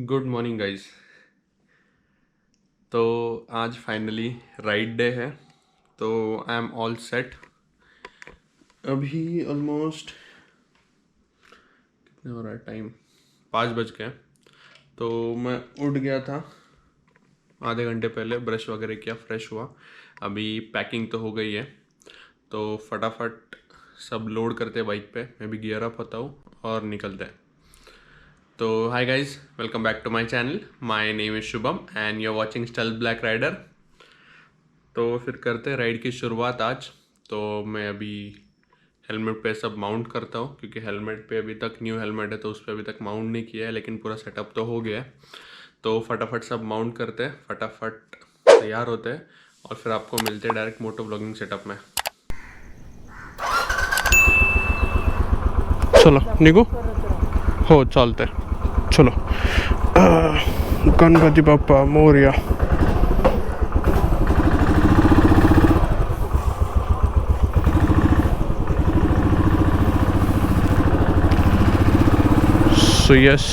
Good morning guys. तो आज finally ride day है। तो आई एम ऑल सेट। अभी ऑलमोस्ट कितने हो रहा है टाइम, 5 बज गए। तो मैं उठ गया था आधे घंटे पहले, ब्रश वगैरह किया, फ्रेश हुआ। अभी पैकिंग तो हो गई है, तो फटाफट सब लोड करते हैं बाइक पे। मैं भी गियर अप होता हूँ और निकलते हैं। तो hi guys, welcome back to my channel. My name is Shubham and you are watching stealth black rider. तो फिर करते हैं राइड की शुरुआत आज। तो मैं अभी हेलमेट पे सब माउंट करता हूँ, क्योंकि हेलमेट पे अभी तक न्यू हेलमेट है तो उस पर अभी तक माउंट नहीं किया है, लेकिन पूरा सेटअप तो हो गया है। तो फटाफट सब माउंट करते हैं, फटाफट तैयार होते हैं और फिर आपको मिलते हैं डायरेक्ट मोटो ब्लॉगिंग सेटअप में। चलो निघू हो, चालते चलो। Ganpati Bappa Morya. So yes,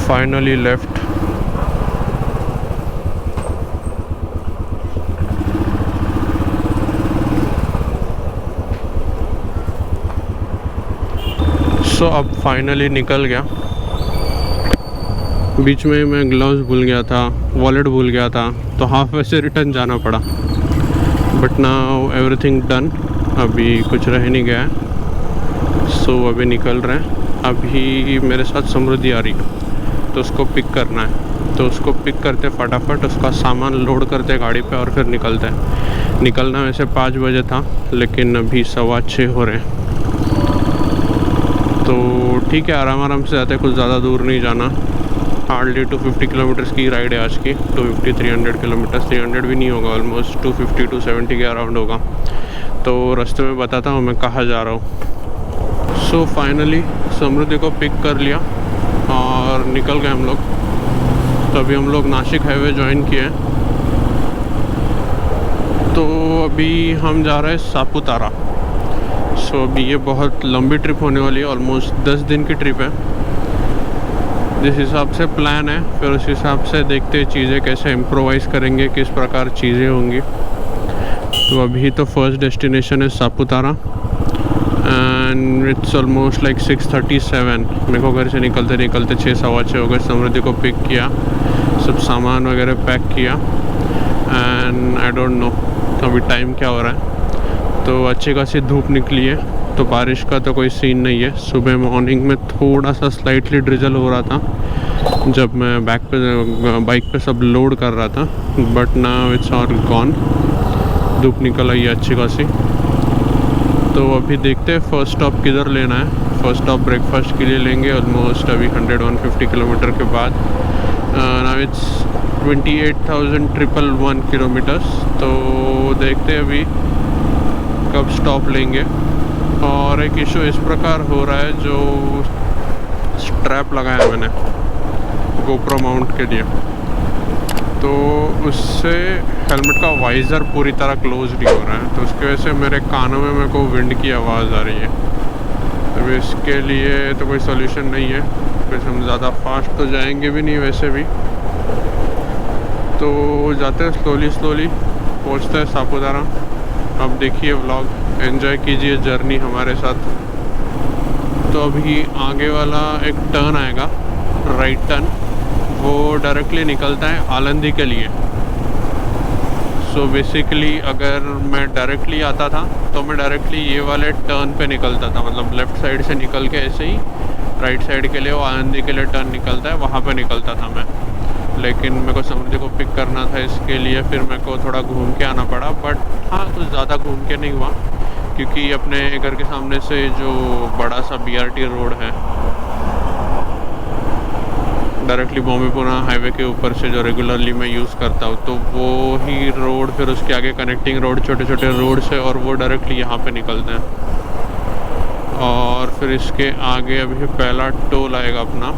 finally left. So अब फाइनली निकल गया। बीच में मैं ग्लव्स भूल गया था, वॉलेट भूल गया था, तो हाफ वे से रिटर्न जाना पड़ा। बट नाउ एवरीथिंग डन, अभी कुछ रह नहीं गया है। सो अभी निकल रहे हैं। अभी मेरे साथ समृद्धि आ रही, तो उसको पिक करना है। तो उसको पिक करते फटाफट, उसका सामान लोड करते गाड़ी पे और फिर निकलते हैं। निकलना वैसे 5 बजे था, लेकिन अभी 6:15 हो रहे हैं। तो ठीक है, आराम आराम से जाते, कुछ ज़्यादा दूर नहीं जाना। हार्डली 250 किलोमीटर्स की राइड है आज की। 250-300 किलोमीटर्स, 300 भी नहीं होगा, ऑलमोस्ट 250-270 के अराउंड होगा। तो रास्ते में बताता हूँ मैं कहाँ जा रहा हूँ। सो फाइनली समृद्धि को पिक कर लिया और निकल गए हम लोग। तो अभी हम लोग नासिक हाईवे ज्वाइन किए हैं। तो अभी हम जा रहे हैं सापुतारा। सो अभी ये बहुत लंबी ट्रिप होने वाली है, ऑलमोस्ट 10 दिन की ट्रिप है। जिस हिसाब से प्लान है, फिर उस हिसाब से देखते हैं चीज़ें कैसे इम्प्रोवाइज़ करेंगे, किस प्रकार चीज़ें होंगी। तो अभी तो फर्स्ट डेस्टिनेशन है Saputara and it's almost like 6:37। मेरे को घर से निकलते निकलते 6-6:15 हो गए। समृद्धि को पिक किया, सब सामान वगैरह पैक किया एंड आई डोंट नो अभी टाइम क्या हो रहा है। तो अच्छी खासी धूप निकली है, तो बारिश का तो कोई सीन नहीं है। सुबह मॉर्निंग में थोड़ा सा स्लाइटली ड्रिजल हो रहा था जब मैं बाइक पे सब लोड कर रहा था, but now it's all gone. धूप निकल आई है अच्छी खासी। तो अभी देखते हैं फर्स्ट स्टॉप किधर लेना है। फर्स्ट स्टॉप ब्रेकफास्ट के लिए लेंगे, ऑलमोस्ट अभी 100-150 किलोमीटर के बाद। Now it's 28,111 kilometres. तो देखते हैं अभी कब स्टॉप लेंगे। और एक इशू इस प्रकार हो रहा है, जो स्ट्रैप लगाया मैंने गोप्रो माउंट के लिए, तो उससे हेलमेट का वाइज़र पूरी तरह क्लोज नहीं हो रहा है। तो उसकी वजह से मेरे कानों में मेरे को विंड की आवाज़ आ रही है। तो इसके लिए तो कोई सोल्यूशन नहीं है, फिर हम ज़्यादा फास्ट तो जाएंगे भी नहीं वैसे भी। तो जाते हैं स्लोली पहुँचते हैं सापुतारा। अब देखिए व्लॉग, एंजॉय कीजिए जर्नी हमारे साथ। तो अभी आगे वाला एक टर्न आएगा, राइट टर्न, वो डायरेक्टली निकलता है आलंदी के लिए। सो बेसिकली अगर मैं डायरेक्टली आता था तो मैं डायरेक्टली ये वाले टर्न पे निकलता था, मतलब लेफ़्ट साइड से निकल के ऐसे ही राइट साइड के लिए वो आलंदी के लिए टर्न निकलता है, वहाँ पे निकलता था मैं। लेकिन मेरे को समृद्धि को पिक करना था, इसके लिए फिर मेरे को थोड़ा घूम के आना पड़ा। बट हाँ, कुछ ज़्यादा घूम के नहीं हुआ, क्योंकि अपने घर के सामने से जो बड़ा सा BRT रोड है, डायरेक्टली बॉम्बे पुणे हाईवे के ऊपर से, जो रेगुलरली मैं यूज़ करता हूँ, तो वो ही रोड, फिर उसके आगे कनेक्टिंग रोड, छोटे छोटे रोड से, और वो डायरेक्टली यहाँ पे निकलते हैं। और फिर इसके आगे अभी पहला टोल आएगा अपना,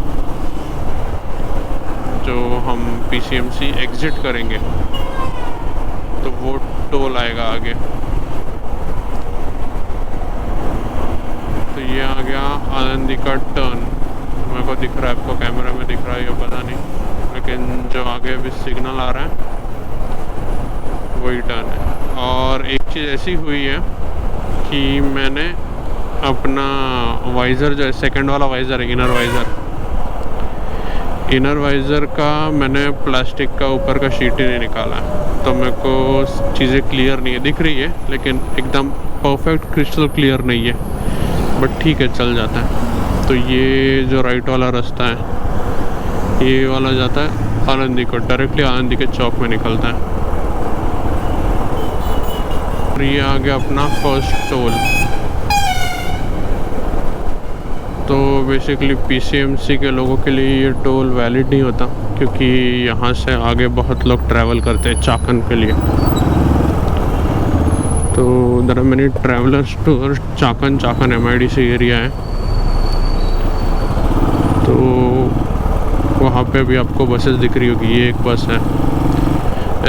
जो हम PCMC एग्ज़िट करेंगे तो वो टोल आएगा आगे। तो ये आ गया आलंदी का टर्न। मेरे को दिख रहा है, आपको कैमरा में दिख रहा है या पता नहीं, लेकिन जो आगे अभी सिग्नल आ रहा है वही टर्न है। और एक चीज़ ऐसी हुई है कि मैंने अपना वाइज़र जो है, सेकंड वाला वाइज़र है, इनर वाइज़र का मैंने प्लास्टिक का ऊपर का शीट ही नहीं निकाला है, तो मेरे को चीज़ें क्लियर नहीं है, दिख रही है लेकिन एकदम परफेक्ट क्रिस्टल क्लियर नहीं है, बट ठीक है, चल जाता है। तो ये जो राइट वाला रास्ता है, ये वाला जाता है आनंदी को, डायरेक्टली आनंदी के चौक में निकलता है। और ये आ गया अपना फर्स्ट टोल। तो बेसिकली पीसीएमसी के लोगों के लिए ये टोल वैलिड नहीं होता, क्योंकि यहाँ से आगे बहुत लोग ट्रैवल करते हैं चाकन के लिए। तो there are many travellers towards Chakan MIDC area है, तो वहाँ पे भी आपको बसेस दिख रही होगी। ये एक बस है,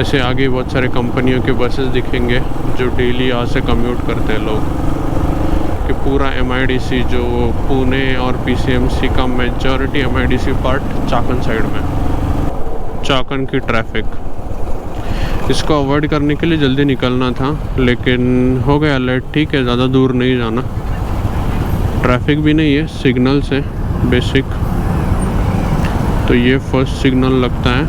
ऐसे आगे बहुत सारे कंपनियों के बसेस दिखेंगे जो डेली यहाँ से कम्यूट करते हैं लोग। कि पूरा MIDC जो पुणे और पीसीएमसी का majority MIDC part Chakan side में, चाकन की ट्रैफिक, इसको अवॉइड करने के लिए जल्दी निकलना था, लेकिन हो गया लेट। ठीक है, ज़्यादा दूर नहीं जाना, ट्रैफिक भी नहीं है, सिग्नल से बेसिक। तो ये फर्स्ट सिग्नल लगता है,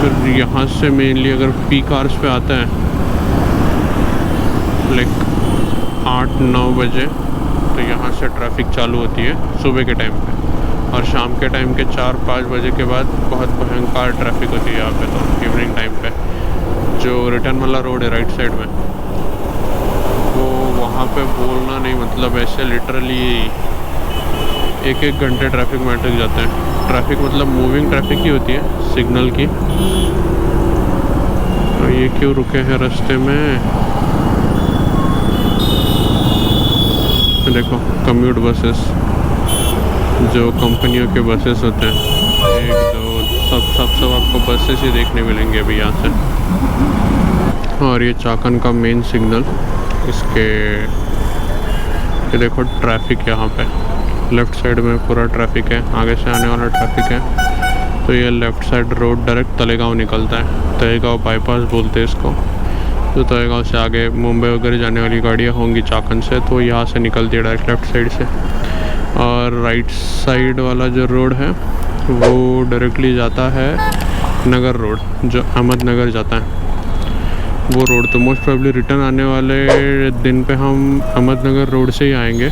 फिर यहाँ से मेनली अगर पीक आवर्स पे आता है लाइक 8-9 बजे, तो यहाँ से ट्रैफिक चालू होती है सुबह के टाइम पे, और शाम के टाइम के 4-5 बजे के बाद बहुत भयंकर ट्रैफिक होती है यहाँ पे। तो इवनिंग टाइम पे जो रिटर्न वाला रोड है राइट साइड में, वो वहाँ पे बोलना नहीं, मतलब ऐसे लिटरली 1-1 घंटे ट्रैफिक में अटक जाते हैं। ट्रैफिक मतलब मूविंग ट्रैफिक ही होती है सिग्नल की। तो ये क्यों रुके हैं रास्ते में? देखो कम्यूट बसेस, जो कंपनियों के बसेस होते हैं, 1-2 सब आपको बसेस ही देखने मिलेंगे अभी यहाँ से। और ये चाकन का मेन सिग्नल, इसके ये देखो ट्रैफिक यहाँ पे लेफ़्ट साइड में पूरा ट्रैफिक है, आगे से आने वाला ट्रैफिक है। तो ये left side road direct Talegaon निकलता है, तलेगांव बाईपास बोलते हैं इसको। तो तलेगांव से आगे मुंबई वगैरह जाने वाली गाड़ियाँ होंगी चाकन से, तो यहाँ से निकलती है डायरेक्ट लेफ़्ट साइड से। और राइट साइड वाला जो रोड है वो डायरेक्टली जाता है नगर रोड, जो अहमदनगर जाता है वो रोड। तो मोस्ट प्रोबेबली रिटर्न आने वाले दिन पे हम अहमदनगर रोड से ही आएंगे।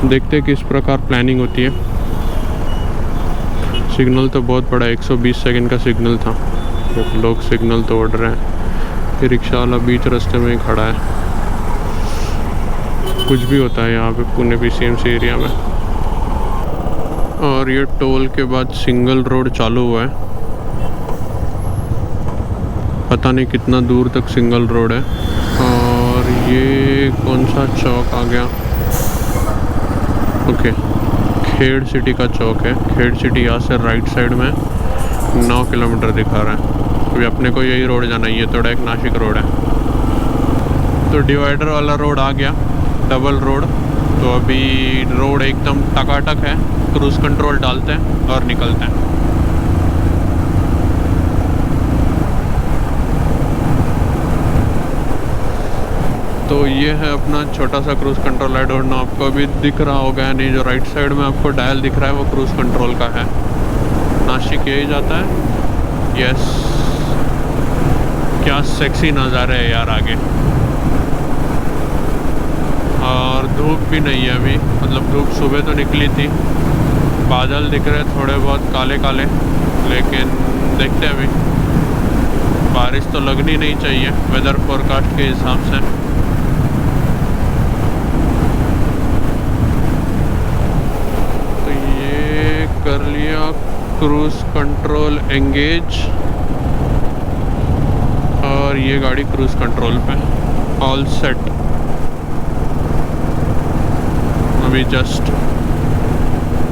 देखते हैं किस प्रकार प्लानिंग होती है। सिग्नल तो बहुत बड़ा, 120 सेकंड का सिग्नल था, लोग सिग्नल तोड़ रहे हैं। ये रिक्शा वाला बीच रास्ते में ही खड़ा है। कुछ भी होता है यहाँ पे पुणे पीसीएमसी एरिया में। और ये टोल के बाद सिंगल रोड चालू हुआ है, पता नहीं कितना दूर तक सिंगल रोड है। और ये कौन सा चौक आ गया? ओके, खेड़ सिटी का चौक है। खेड़ सिटी यहाँ से राइट साइड में 9 किलोमीटर दिखा रहा है। अभी अपने को यही रोड जाना है, ये थोड़ा एक नासिक रोड है। तो डिवाइडर वाला रोड आ गया, डबल रोड। तो अभी रोड एकदम टकाटक है, क्रूज़ कंट्रोल डालते हैं और निकलते हैं। तो ये है अपना छोटा सा cruise control. I don't know आपको अभी दिख रहा होगा या नहीं, जो राइट साइड में आपको डायल दिख रहा है वो क्रूज़ कंट्रोल का है। नासिक यही जाता है। यस, क्या सेक्सी नज़ारे है यार आगे। और धूप भी नहीं है अभी, मतलब धूप सुबह तो निकली थी, बादल दिख रहे थोड़े बहुत काले काले, लेकिन देखते हैं अभी। बारिश तो लगनी नहीं चाहिए वेदर फोरकास्ट के हिसाब से। तो ये कर लिया क्रूज़ कंट्रोल एंगेज, और ये गाड़ी क्रूज़ कंट्रोल पे, ऑल सेट। अभी जस्ट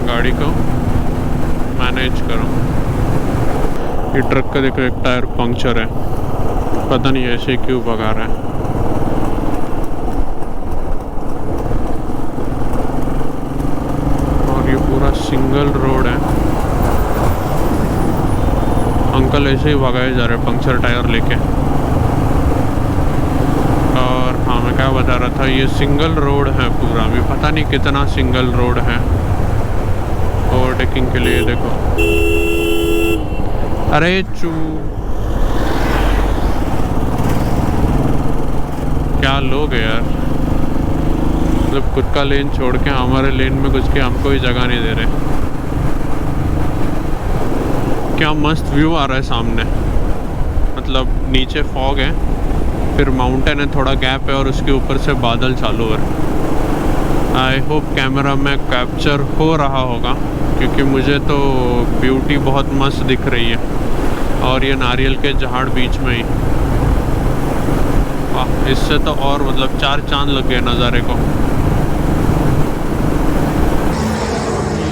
गाड़ी को मैनेज करो। ये ट्रक का देखो एक टायर पंक्चर है, पता नहीं ऐसे क्यों भगा रहा है। सिंगल रोड है। अंकल ऐसे ही भगाए जा रहे पंक्चर टायर लेके। और हाँ, मैं क्या बता रहा था, ये सिंगल रोड है पूरा। अभी पता नहीं कितना सिंगल रोड है ओवरटेकिंग के लिए। देखो, अरे चू, क्या लोग है यार, मतलब खुद का लेन छोड़ के हमारे लेन में घुस के हमको ही जगह नहीं दे रहे। क्या मस्त व्यू आ रहा है सामने, मतलब नीचे फॉग है, फिर माउंटेन है, थोड़ा गैप है और उसके ऊपर से बादल चालू है। आई होप कैमरा में कैप्चर हो रहा होगा, क्योंकि मुझे तो ब्यूटी बहुत मस्त दिख रही है। और ये नारियल के झाड़ बीच में ही, वाह, इससे तो और मतलब 4 चांद लग गए नज़ारे को।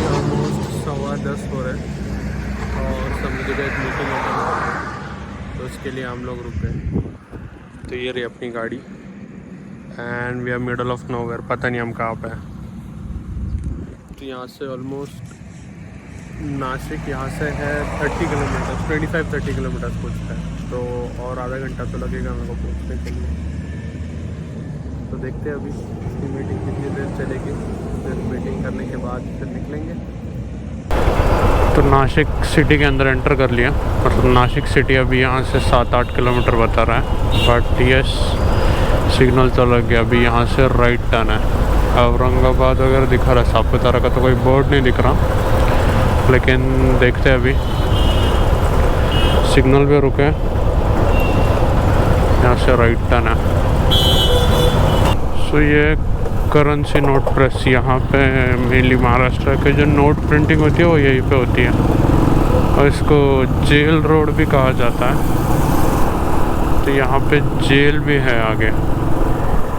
ऑलमोस्ट 10:15 हो रहे और समझ गए एक मीटिंग अटेंड करना, तो उसके लिए हम लोग रुके। तो ये रही अपनी गाड़ी and we are middle of nowhere, पता नहीं हम कहाँ पे हैं। तो यहाँ से ऑलमोस्ट नासिक यहाँ से है 30 किलोमीटर, 25-30 किलोमीटर पहुँचता है। तो और आधा घंटा तो लगेगा मेरे को पहुँचने के लिए। तो देखते हैं अभी इसकी मीटिंग कितनी देर चलेगी, फिर मीटिंग करने के बाद फिर निकलेंगे। तो नासिक सिटी के अंदर एंटर कर लिया, मतलब नासिक सिटी अभी यहाँ से 7-8 किलोमीटर बता रहा है, बट यस सिग्नल तो लग गया। अभी यहाँ से राइट टर्न है। औरंगाबाद वगैरह दिखा रहा है, सापुतारा का तो कोई बोर्ड नहीं दिख रहा, लेकिन देखते हैं अभी। सिग्नल पे रुके, यहाँ से राइट टर्न है। सो ये करेंसी नोट प्रेस, यहाँ पे मेनली महाराष्ट्र के जो नोट प्रिंटिंग होती है वो यहीं पे होती है, और इसको जेल रोड भी कहा जाता है। तो यहाँ पे जेल भी है आगे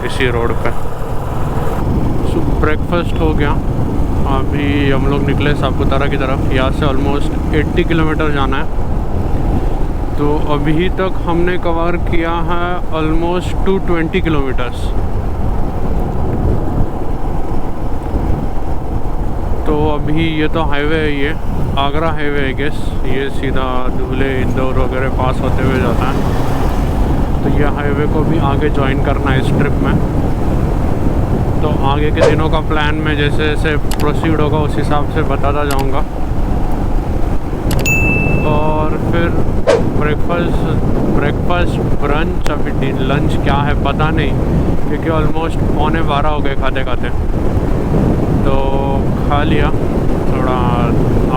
इसी रोड पे। सो ब्रेकफास्ट हो गया, अभी हम लोग निकले सापुतारा की तरफ। यहाँ से ऑलमोस्ट 80 किलोमीटर जाना है। तो अभी तक हमने कवर किया है ऑलमोस्ट 220 किलोमीटर्स। तो अभी ये तो हाईवे है, ये आगरा हाईवे है गेस, ये सीधा धुले इंदौर वगैरह पास होते हुए जाता है। तो ये हाईवे को भी आगे ज्वाइन करना है इस ट्रिप में। तो आगे के दिनों का प्लान मैं जैसे जैसे प्रोसीड होगा उस हिसाब से बताता जाऊंगा। और फिर ब्रेकफास्ट ब्रंच, अभी लंच क्या है पता नहीं, क्योंकि ऑलमोस्ट 11:15 हो गए खाते खाते। तो खा लिया थोड़ा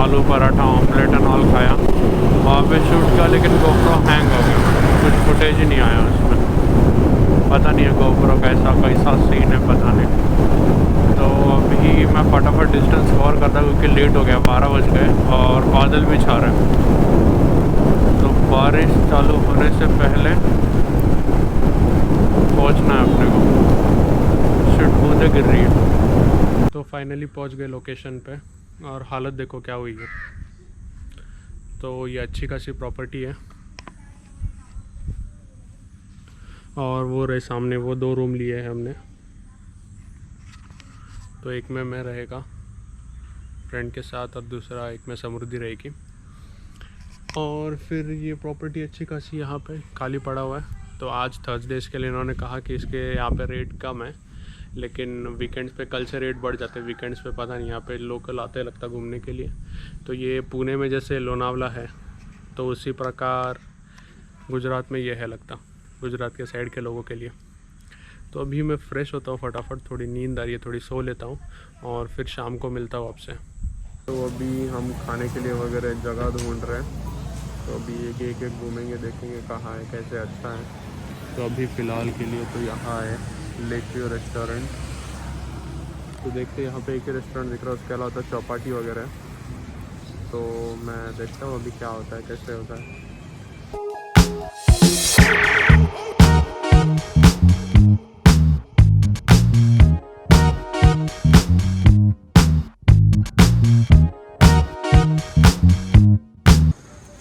आलू पराठा, ऑमलेट एंड ऑल खाया। वहाँ पे शूट किया, लेकिन गोप्रो हैंग हो गया, कुछ फुटेज ही नहीं आया उसमें। पता नहीं है गोप्रो कैसा सीन है, पता नहीं। तो अभी मैं फटाफट डिस्टेंस कवर करता हूँ, क्योंकि लेट हो गया, 12 बज गए और बादल भी छा रहे हैं। तो बारिश चालू होने से पहले पहुँचना है अपने को। शिट, बूंदे गिर रही है। तो फाइनली पहुंच गए लोकेशन पे, और हालत देखो क्या हुई है। तो ये अच्छी खासी प्रॉपर्टी है, और वो रहे सामने वो 2 रूम लिए हैं हमने। तो एक में मैं रहेगा फ्रेंड के साथ, और दूसरा एक में समृद्धि रहेगी। और फिर ये प्रॉपर्टी अच्छी खासी यहाँ पे खाली पड़ा हुआ है। तो आज थर्सडेज के लिए इन्होंने कहा कि इसके यहाँ पे रेट कम है, लेकिन वीकेंड्स पे कल से रेट बढ़ जाते हैं। वीकेंड्स पे पता नहीं, यहाँ पे लोकल आते लगता घूमने के लिए। तो ये पुणे में जैसे लोनावला है, तो उसी प्रकार गुजरात में ये है लगता, गुजरात के साइड के लोगों के लिए। तो अभी मैं फ़्रेश होता हूँ फटाफट, थोड़ी नींद आ रही है, थोड़ी सो लेता हूँ, और फिर शाम को मिलता हूँ आपसे। तो अभी हम खाने के लिए वगैरह जगह ढूंढ रहे हैं। तो अभी एक घूमेंगे, देखेंगे कहाँ है, कैसे अच्छा है। तो अभी फ़िलहाल के लिए तो यहाँ है लेक व्यू रेस्टोरेंट। तो देखते हैं, यहाँ पे एक ही रेस्टोरेंट दिख रहा है, उसके अलावा तो चौपाटी वगैरह है। तो मैं देखता हूँ अभी क्या होता है, कैसे होता है।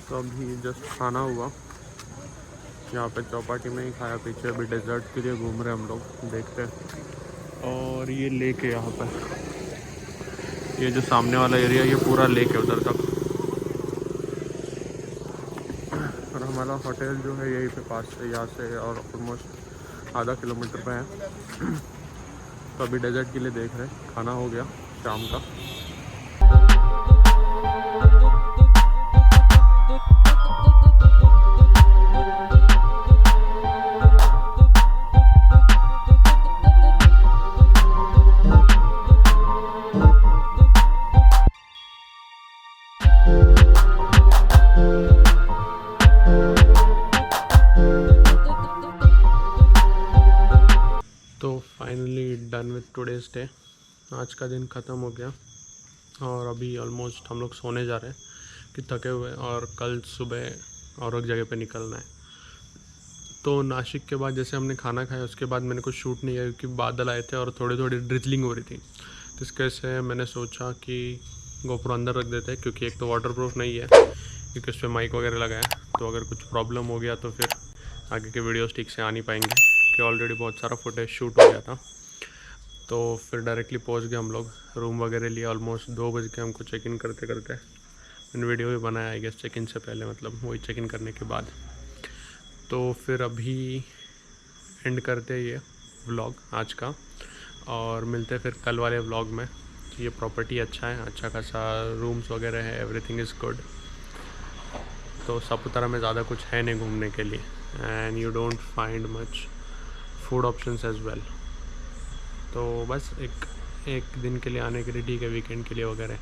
तो अभी जस्ट खाना हुआ, यहाँ पे चौपाटी में ही खाया, पीछे अभी डेजर्ट के लिए घूम रहे हम लोग, देखते हैं। और ये लेक है यहाँ पर, ये जो सामने वाला एरिया ये पूरा लेक है उधर तक। और हमारा होटल जो है यहीं पे पास है, यहाँ से और ऑलमोस्ट आधा किलोमीटर पे है। तो अभी डेजर्ट के लिए देख रहे हैं। खाना हो गया शाम का। तो finally done with today's day. आज का दिन ख़त्म हो गया और अभी ऑलमोस्ट हम लोग सोने जा रहे हैं कि थके हुए, और कल सुबह और एक जगह पे निकलना है। तो नासिक के बाद जैसे हमने खाना खाया उसके बाद मैंने कुछ शूट नहीं किया क्योंकि बादल आए थे और थोड़ी थोड़ी ड्रिजलिंग हो रही थी। तो इसके से मैंने सोचा कि गोप्रो अंदर रख देते हैं, क्योंकि एक तो वाटरप्रूफ नहीं है, क्योंकि उस पर माइक वगैरह लगा है। तो अगर कुछ प्रॉब्लम हो गया तो फिर आगे के वीडियोस ठीक से आ नहीं पाएंगे, कि ऑलरेडी बहुत सारा फुटेज शूट हो गया था। तो फिर डायरेक्टली पहुंच गए हम लोग, रूम वगैरह लिए। ऑलमोस्ट 2 बज के हमको चेक इन करते करते। मैंने वीडियो भी बनाया आई गेस चेक इन से पहले, मतलब वही चेक इन करने के बाद। तो फिर अभी एंड करते ये व्लॉग आज का, और मिलते फिर कल वाले व्लॉग में। ये प्रॉपर्टी अच्छा है, अच्छा खासा रूम्स वगैरह है, एवरीथिंग इज़ गुड। तो सापुतारा में ज़्यादा कुछ है नहीं घूमने के लिए, and you don't find much food options as well. तो बस एक दिन के लिए आने के लिए ठीक है, वीकेंड के लिए वगैरह।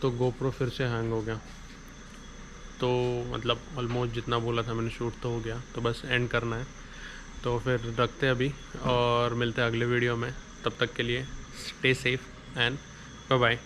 तो गोप्रो फिर से हैंग हो गया, तो मतलब ऑलमोस्ट जितना बोला था मैंने शूट तो हो गया। तो बस एंड करना है, तो फिर रखते हैं अभी और मिलते हैं अगले वीडियो में। तब तक के लिए stay safe and bye bye.